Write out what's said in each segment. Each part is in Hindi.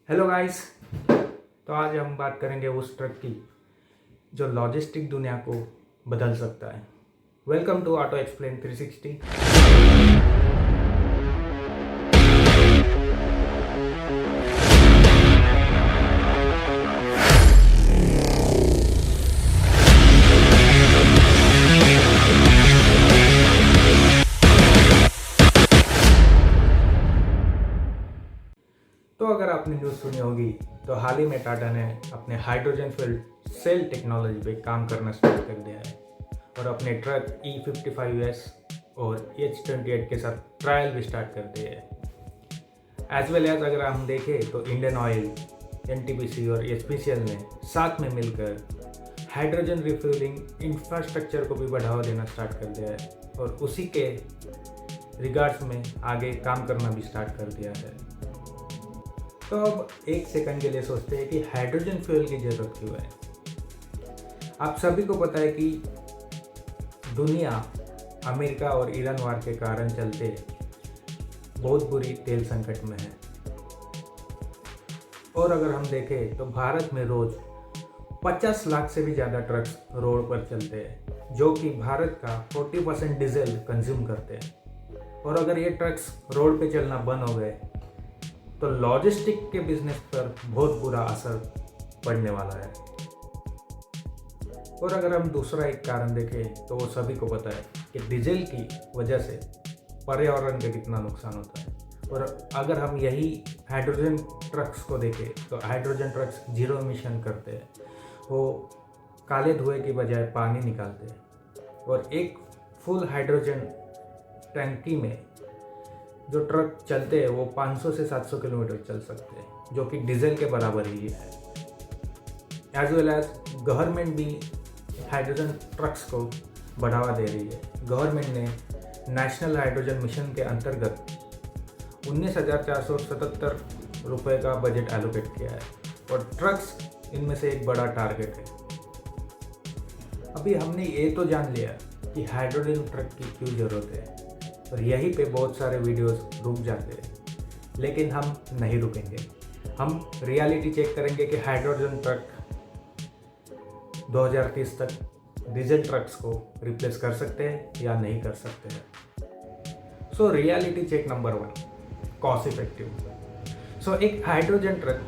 Hello guys. तो आज हम बात करेंगे उस ट्रक की जो लॉजिस्टिक दुनिया को बदल सकता है। Welcome to Auto Explain 360। तो अगर आपने न्यूज़ सुनी होगी तो हाल ही में टाटा ने अपने हाइड्रोजन फ्यूल सेल टेक्नोलॉजी पे काम करना स्टार्ट कर दिया है और अपने ट्रक E55S और H28 के साथ ट्रायल भी स्टार्ट कर दिए हैं। एज वेल एज अगर हम देखें तो इंडियन ऑयल, NTPC और HPCL ने साथ में मिलकर हाइड्रोजन रिफ्यूलिंग इंफ्रास्ट्रक्चर को भी बढ़ावा देना स्टार्ट कर दिया है और उसी के रिगार्ड्स में आगे काम करना भी स्टार्ट कर दिया है। तो अब एक सेकंड के लिए सोचते हैं कि हाइड्रोजन फ्यूल की ज़रूरत क्यों है। आप सभी को पता है कि दुनिया अमेरिका और ईरान वार के कारण चलते बहुत बुरी तेल संकट में है और अगर हम देखें तो भारत में रोज 50 लाख से भी ज़्यादा ट्रक्स रोड पर चलते हैं जो कि भारत का 40% डीजल कंज्यूम करते हैं। और अगर ये ट्रक्स रोड पे चलना बंद हो गए तो लॉजिस्टिक के बिजनेस पर बहुत बुरा असर पड़ने वाला है। और अगर हम दूसरा एक कारण देखें तो वो सभी को पता है कि डीजल की वजह से पर्यावरण का कितना नुकसान होता है। और अगर हम यही हाइड्रोजन ट्रक्स को देखें तो हाइड्रोजन ट्रक्स जीरो एमिशन करते हैं, वो काले धुएं की बजाय पानी निकालते हैं और एक फुल हाइड्रोजन टंकी में जो ट्रक चलते हैं वो 500 से 700 किलोमीटर चल सकते हैं जो कि डीजल के बराबर ही है। एज वेल एज गवर्नमेंट भी हाइड्रोजन ट्रक्स को बढ़ावा दे रही है। गवर्नमेंट ने नेशनल हाइड्रोजन मिशन के अंतर्गत 19,477 रुपये का बजट एलोकेट किया है और ट्रक्स इनमें से एक बड़ा टारगेट है। अभी हमने ये तो जान लिया कि हाइड्रोजन ट्रक की क्यों ज़रूरत है और यहीं पे बहुत सारे वीडियोस रुक जाते हैं, लेकिन हम नहीं रुकेंगे। हम रियलिटी चेक करेंगे कि हाइड्रोजन ट्रक 2030 तक डीजल ट्रक्स को रिप्लेस कर सकते हैं या नहीं कर सकते हैं। So reality check number 1, cost effective. So एक हाइड्रोजन ट्रक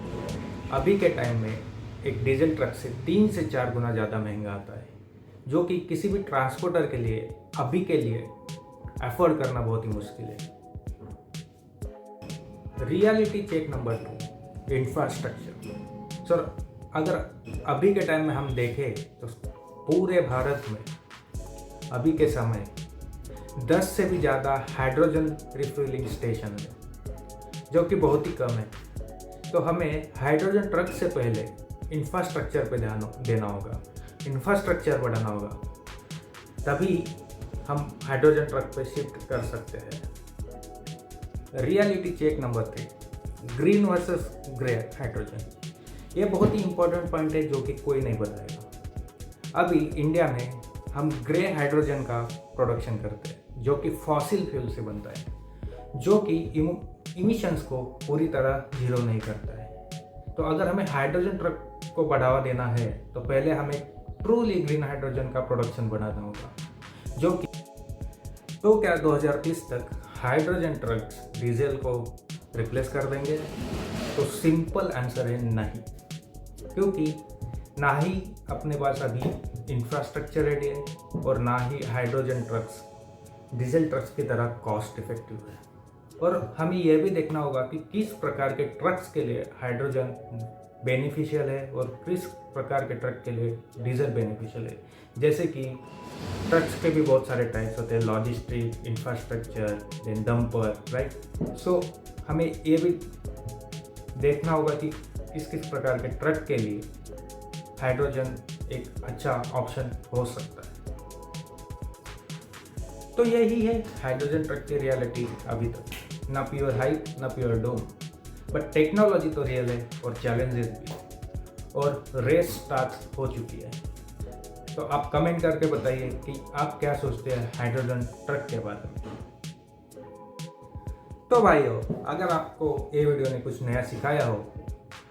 अभी के टाइम में एक डीजल ट्रक से 3 से 4 गुना ज़्यादा महंगा आता है जो कि किसी भी ट्रांसपोर्टर के लिए अभी के लिए अफोर्ड करना बहुत ही मुश्किल है। Reality check number 2, infrastructure. Sir अगर अभी के टाइम में हम देखें तो पूरे भारत में अभी के समय 10 से भी ज़्यादा हाइड्रोजन रिफ्यूलिंग स्टेशन है जो कि बहुत ही कम है। तो हमें हाइड्रोजन ट्रक से पहले इंफ्रास्ट्रक्चर पे ध्यान देना होगा, इंफ्रास्ट्रक्चर बढ़ाना होगा, तभी हम हाइड्रोजन ट्रक पे शिफ्ट कर सकते हैं। Reality check number 3, green versus grey hydrogen. ये बहुत ही इंपॉर्टेंट पॉइंट है जो कि कोई नहीं बताएगा। अभी इंडिया में हम ग्रे हाइड्रोजन का प्रोडक्शन करते हैं जो कि फॉसिल फ्यूल से बनता है जो कि इमिशंस को पूरी तरह जीरो नहीं करता है। तो अगर हमें हाइड्रोजन ट्रक को बढ़ावा देना है तो पहले हमें ट्रूली ग्रीन हाइड्रोजन का प्रोडक्शन बढ़ाना होगा जो कि तो क्या 2030 तक हाइड्रोजन ट्रक्स डीजल को रिप्लेस कर देंगे? तो सिंपल आंसर है नहीं, क्योंकि ना ही अपने पास अभी इंफ्रास्ट्रक्चर रेडी है और ना ही हाइड्रोजन ट्रक्स डीजल ट्रक्स की तरह कॉस्ट इफेक्टिव है। और हमें यह भी देखना होगा कि किस प्रकार के ट्रक्स के लिए हाइड्रोजन बेनिफिशियल है और किस प्रकार के ट्रक के लिए डीजल बेनिफिशियल है। जैसे कि ट्रक्स के भी बहुत सारे टाइप्स होते हैं, logistic, infrastructure, then dumper, right. So हमें ये भी देखना होगा कि किस किस प्रकार के ट्रक के लिए हाइड्रोजन एक अच्छा ऑप्शन हो सकता है। तो यही है हाइड्रोजन ट्रक की रियलिटी अभी तक, ना प्योर हाइप ना प्योर डोम, बट टेक्नोलॉजी तो रियल है और चैलेंजेस भी, और रेस स्टार्ट हो चुकी है। तो आप कमेंट करके बताइए कि आप क्या सोचते हैं हाइड्रोजन ट्रक के बारे में। तो भाइयों, अगर आपको ये वीडियो ने कुछ नया सिखाया हो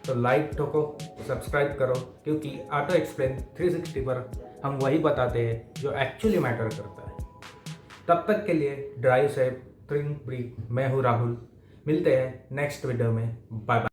तो लाइक ठोको, सब्सक्राइब करो, क्योंकि ऑटो एक्सप्लेन 360 पर हम वही बताते हैं जो एक्चुअली मैटर करता है। तब तक के लिए ड्राइव सेफ, थिंक ब्रीथ। मैं हूँ राहुल। मिलते हैं नेक्स्ट वीडियो में। Bye bye.